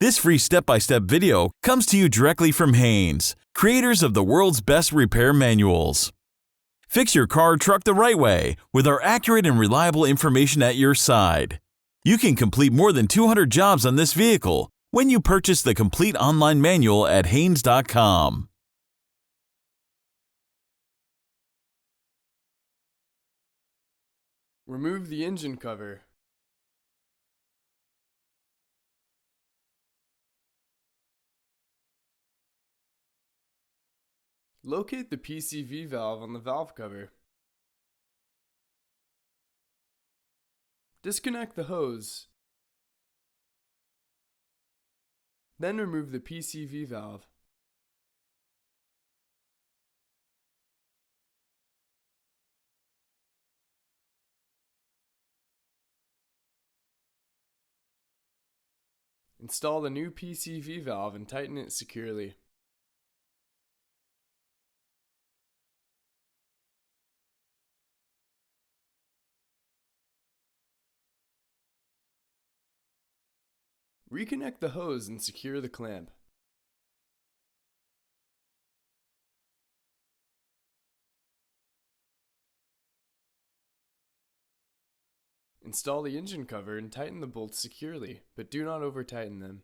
This free step-by-step video comes to you directly from Haynes, creators of the world's best repair manuals. Fix your car or truck the right way with our accurate and reliable information at your side. You can complete more than 200 jobs on this vehicle when you purchase the complete online manual at Haynes.com. Remove the engine cover. Locate the PCV valve on the valve cover. Disconnect the hose. Then remove the PCV valve. Install the new PCV valve and tighten it securely. Reconnect the hose and secure the clamp. Install the engine cover and tighten the bolts securely, but do not over-tighten them.